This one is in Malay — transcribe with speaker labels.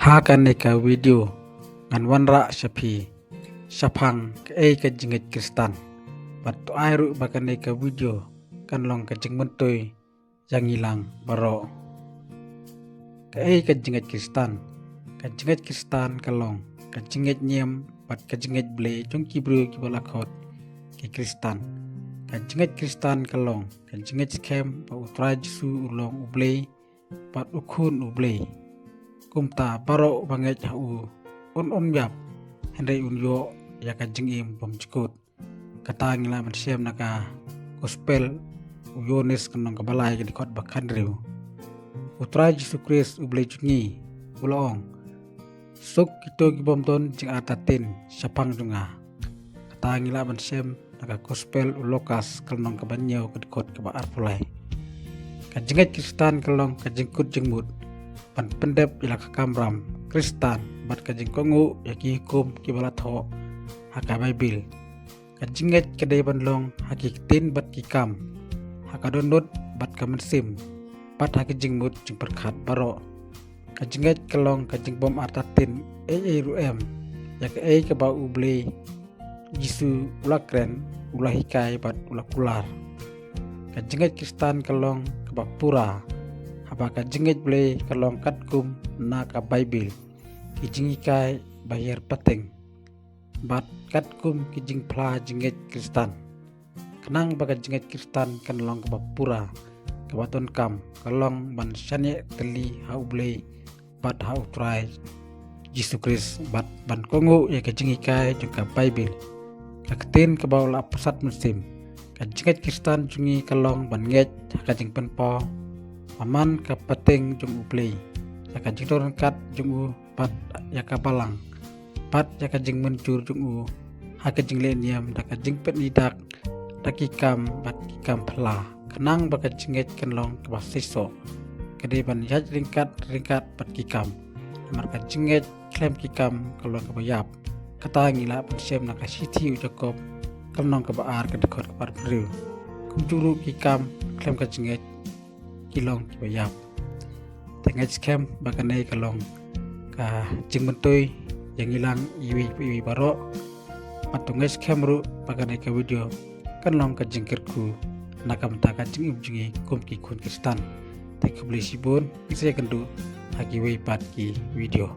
Speaker 1: Hakaneka video ngan wanra shapi shapang ke jingit kristan pat airu bakaneka video kan long ka jingmentoy yang hilang baro ke jingit kristan kalong ka jingit nyem pat ka jingit ble jongki bru ki balakot ke kristan ka jingit kristan kalong ka jingit skem pa utraj su ulong uble pat ukun uble kumta baro banget hau un yap hendai unyo ya ka jingim bom cikut kata ngila mansiem naka gospel uyones kanong kabalay di kot bakan riu utra Yesus Kristus ublay jungi ulong suk kito gibom ton jing atatin syapang junga kata ngila mansiem naka gospel ulokas kanong kabanyaw kedikot kabaar pulay kajingat kristan kalong kajingkut jingmut pan pendep ila kamram kristan bat kajing kongu yaki hukum kibalatho haka bible kajinget kedai banlong hakikitin bat kikam haka donut bat kamensim bat hakijing mut jing perkhat baro kajinget kelong kajing bom atatin ruem yak ke ba uble jisu ulakren ulahikai bat ulakular kajinget kristan kelong kebak pura habaka jingit ble kalong katkum na ka bible kijingikai bayar pateng bat katkum kijing pla jingit kristan kenang baga jingit kristan kan long ka pura kabaton kam kalong ban syane teli hau ble bat hau try Yesus Kristus bat ban kongo ya kijingikai juga bible kaketin ka baula pusat musim ka jingit kristan jungi kalong ban nget ka jing penpo aman ka pateng jung uplay yaka jingtoran kat jung pat yaka balang pat yaka jing mencur jung haka jing leniam daka jing pet nidak dakikam bat kikam pla kenang baka jinget kenlong ke basiso kede ban yaj ringkat pat kikam marka jinget klem kikam kalong ke bayap kata ngila pensem naka siti ujakop kenong ke baar ke dekot ke par beriu kumjuru kikam klem ka jinget kilong kibayap tengah skem bakanai kalong ka jingmentoy yang hilang iwi baro patungai skem ru bakanai ka video kanlong ka jingkirku nakam taka jing jungi kumki kun kristan te kubli sibun saya kendu haki wi pat ki video